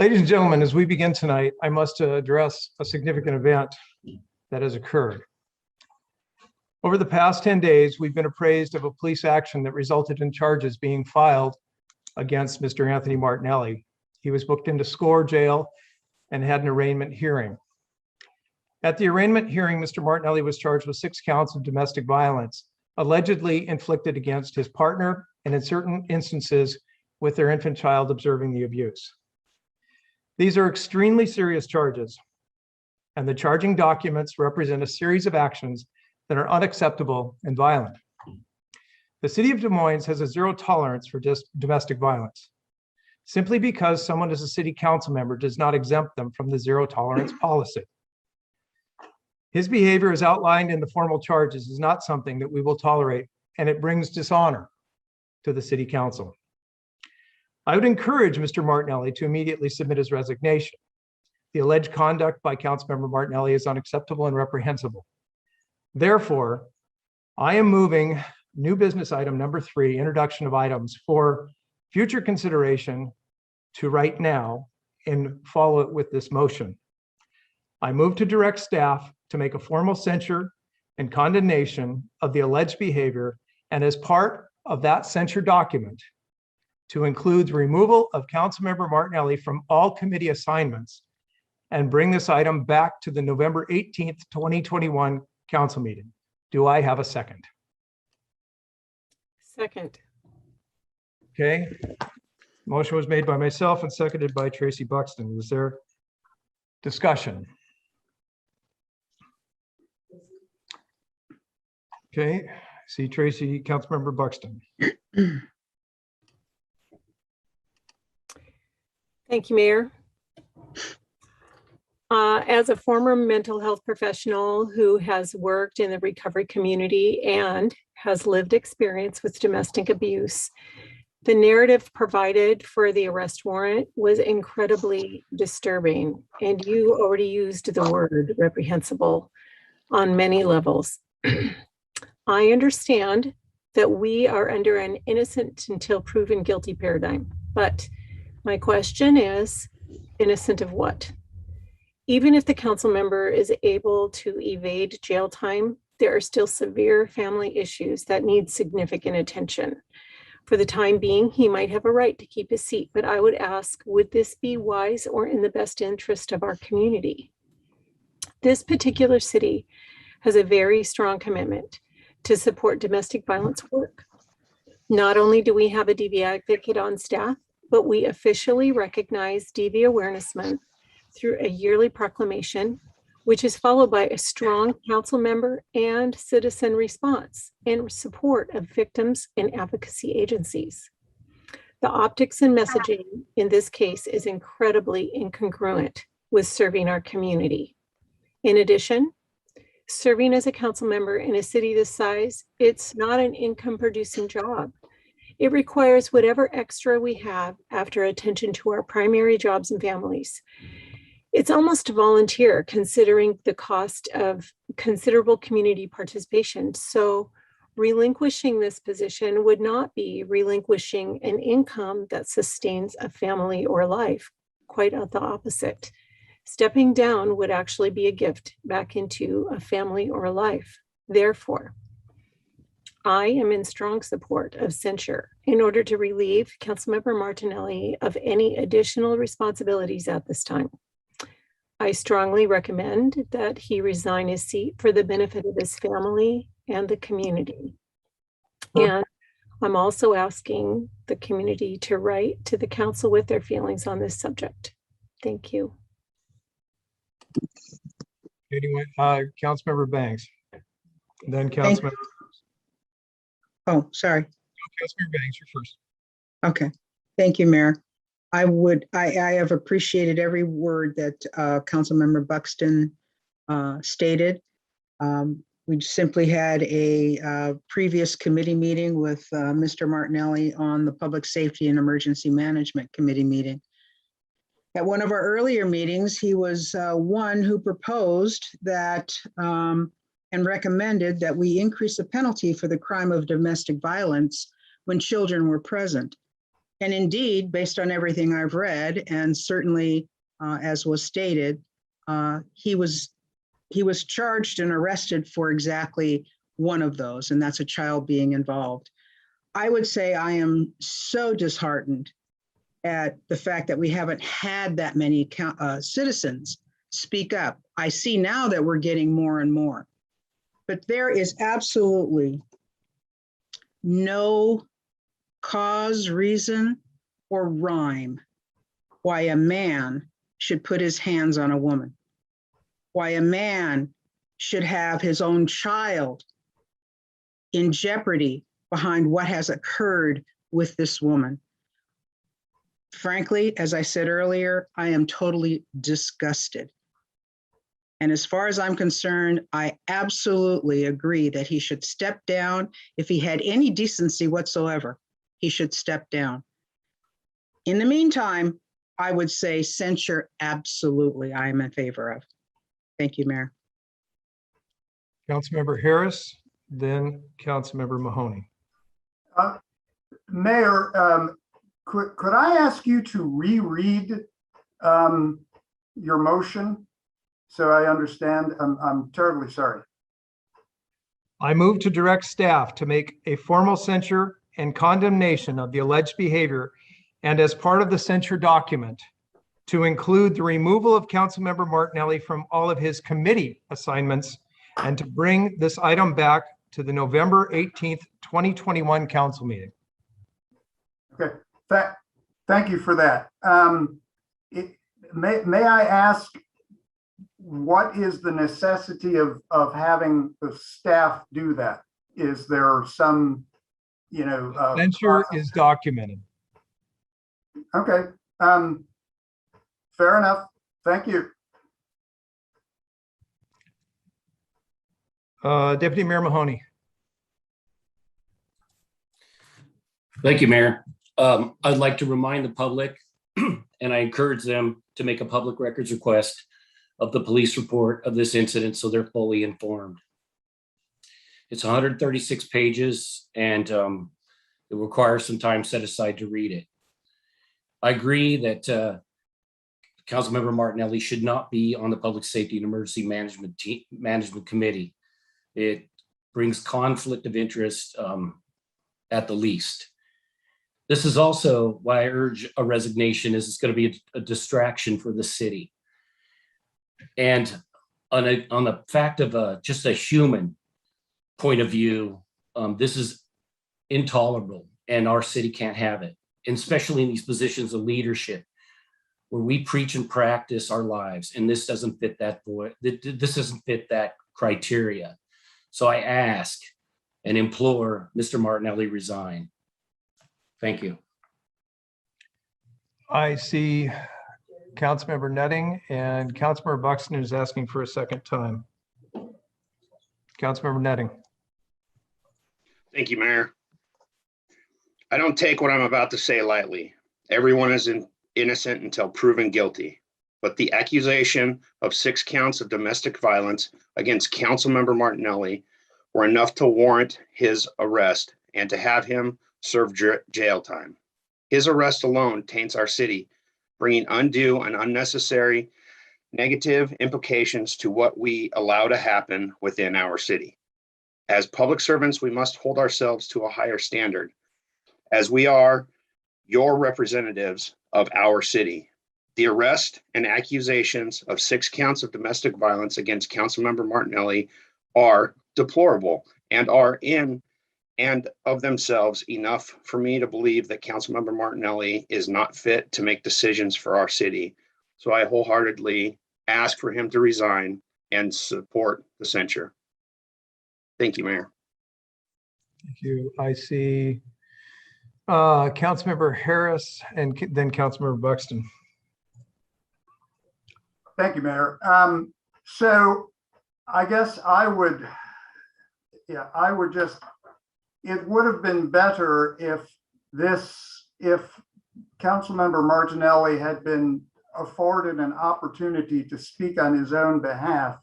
Ladies and gentlemen, as we begin tonight, I must address a significant event that has occurred. Over the past 10 days, we've been appraised of a police action that resulted in charges being filed against Mr. Anthony Martinelli. He was booked into SCORE jail and had an arraignment hearing. At the arraignment hearing, Mr. Martinelli was charged with 6 counts of domestic violence, allegedly inflicted against his partner, and in certain instances with their infant child observing the abuse. These are extremely serious charges, and the charging documents represent a series of actions that are unacceptable and violent. The city of Des Moines has a zero tolerance for domestic violence. Simply because someone is a city council member does not exempt them from the zero tolerance policy. His behavior as outlined in the formal charges is not something that we will tolerate, and it brings dishonor to the city council. I would encourage Mr. Martinelli to immediately submit his resignation. The alleged conduct by Councilmember Martinelli is unacceptable and reprehensible. Therefore, I am moving new business item number 3, introduction of items for future consideration to right now and follow it with this motion. I move to direct staff to make a formal censure and condemnation of the alleged behavior, and as part of that censure document, to include the removal of Councilmember Martinelli from all committee assignments and bring this item back to the November 18th, 2021 council meeting. Do I have a second? Second. Okay. Motion was made by myself and seconded by Tracy Buxton. Was there discussion? Okay. See Tracy, Councilmember Buxton. Thank you, Mayor. As a former mental health professional who has worked in the recovery community and has lived experience with domestic abuse, the narrative provided for the arrest warrant was incredibly disturbing, and you already used the word reprehensible on many levels. I understand that we are under an innocent until proven guilty paradigm, but my question is, innocent of what? Even if the council member is able to evade jail time, there are still severe family issues that need significant attention. For the time being, he might have a right to keep his seat, but I would ask, would this be wise or in the best interest of our community? This particular city has a very strong commitment to support domestic violence work. Not only do we have a DV advocate on staff, but we officially recognize DV Awareness Month through a yearly proclamation, which is followed by a strong council member and citizen response in support of victims and advocacy agencies. The optics and messaging in this case is incredibly incongruent with serving our community. In addition, serving as a council member in a city this size, it's not an income producing job. It requires whatever extra we have after attention to our primary jobs and families. It's almost volunteer considering the cost of considerable community participation. So relinquishing this position would not be relinquishing an income that sustains a family or life, quite the opposite. Stepping down would actually be a gift back into a family or a life. Therefore, I am in strong support of censure in order to relieve Councilmember Martinelli of any additional responsibilities at this time. I strongly recommend that he resign his seat for the benefit of his family and the community. And I'm also asking the community to write to the council with their feelings on this subject. Thank you. Anyway, Councilmember Banks, then Councilmember. Oh, sorry. Councilmember Banks, you're first. Okay. Thank you, Mayor. I have appreciated every word that Councilmember Buxton stated. We simply had a previous committee meeting with Mr. Martinelli on the Public Safety and Emergency Management Committee meeting. At one of our earlier meetings, he was one who proposed that and recommended that we increase the penalty for the crime of domestic violence when children were present. And indeed, based on everything I've read, and certainly as was stated, he was charged and arrested for exactly one of those, and that's a child being involved. I would say I am so disheartened at the fact that we haven't had that many citizens speak up. I see now that we're getting more and more, but there is absolutely no cause, reason, or rhyme why a man should put his hands on a woman, why a man should have his own child in jeopardy behind what has occurred with this woman. Frankly, as I said earlier, I am totally disgusted. And as far as I'm concerned, I absolutely agree that he should step down. If he had any decency whatsoever, he should step down. In the meantime, I would say censure, absolutely, I am in favor of. Thank you, Mayor. Councilmember Harris, then Councilmember Mahoney. Mayor, could I ask you to reread your motion so I understand? I'm terribly sorry. I move to direct staff to make a formal censure and condemnation of the alleged behavior, and as part of the censure document, to include the removal of Councilmember Martinelli from all of his committee assignments, and to bring this item back to the November 18th, 2021 council meeting. Okay, thank you for that. May I ask, what is the necessity of having the staff do that? Is there some, Censure is documented. Okay, fair enough. Thank you. Deputy Mayor Mahoney. Thank you, Mayor. I'd like to remind the public, and I encourage them to make a public records request of the police report of this incident so they're fully informed. It's 136 pages, and it requires some time set aside to read it. I agree that Councilmember Martinelli should not be on the Public Safety and Emergency Management Committee. It brings conflict of interest at the least. This is also why I urge a resignation, is it's going to be a distraction for the city. And on the fact of just a human point of view, this is intolerable, and our city can't have it, and especially in these positions of leadership where we preach and practice our lives, and this doesn't fit that this doesn't fit that criteria. So I ask and implore Mr. Martinelli resign. Thank you. I see Councilmember Nutting, and Councilmember Buxton is asking for a second time. Councilmember Nutting. Thank you, Mayor. I don't take what I'm about to say lightly. Everyone is innocent until proven guilty. But the accusation of 6 counts of domestic violence against Councilmember Martinelli were enough to warrant his arrest and to have him serve jail time. His arrest alone taints our city, bringing undue and unnecessary negative implications to what we allow to happen within our city. As public servants, we must hold ourselves to a higher standard, as we are your representatives of our city. The arrest and accusations of 6 counts of domestic violence against Councilmember Martinelli are deplorable and are in and of themselves enough for me to believe that Councilmember Martinelli is not fit to make decisions for our city. So I wholeheartedly ask for him to resign and support the censure. Thank you, Mayor. Thank you. I see Councilmember Harris and then Councilmember Buxton. Thank you, Mayor. So I guess I would just, it would have been better if Councilmember Martinelli had been afforded an opportunity to speak on his own behalf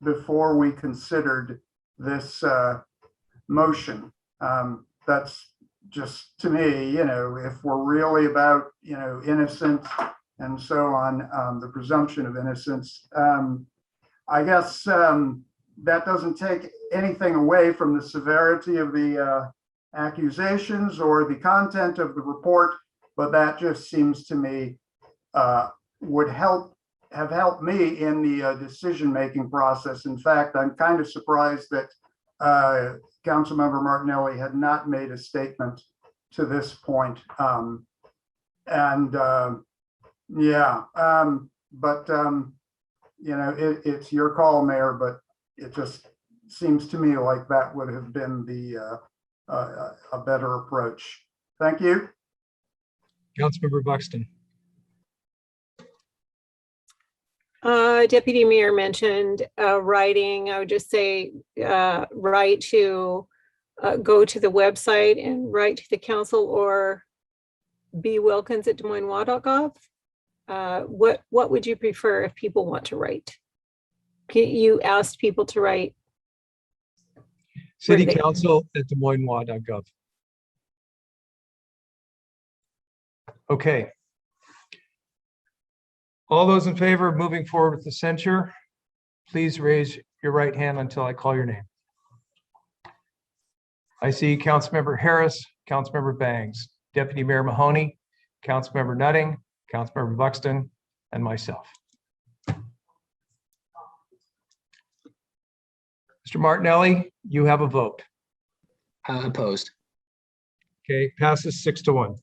before we considered this motion. That's just to me, if we're really about, innocent and so on, the presumption of innocence, I guess that doesn't take anything away from the severity of the accusations or the content of the report, but that just seems to me would have helped me in the decision-making process. In fact, I'm kind of surprised that Councilmember Martinelli had not made a statement to this point. It's your call, Mayor, but it just seems to me like that would have been a better approach. Thank you. Councilmember Buxton. Deputy Mayor mentioned writing. I would just say write to go to the website and write to the council, or bwilkins@DesMoinesWA.gov. What would you prefer if people want to write? You asked people to write. City Council at DesMoinesWA.gov. Okay. All those in favor of moving forward with the censure, please raise your right hand until I call your name. I see Councilmember Harris, Councilmember Bangs, Deputy Mayor Mahoney, Councilmember Nutting, Councilmember Buxton, and myself. Mr. Martinelli, you have a vote. Opposed. Okay, passes 6-1.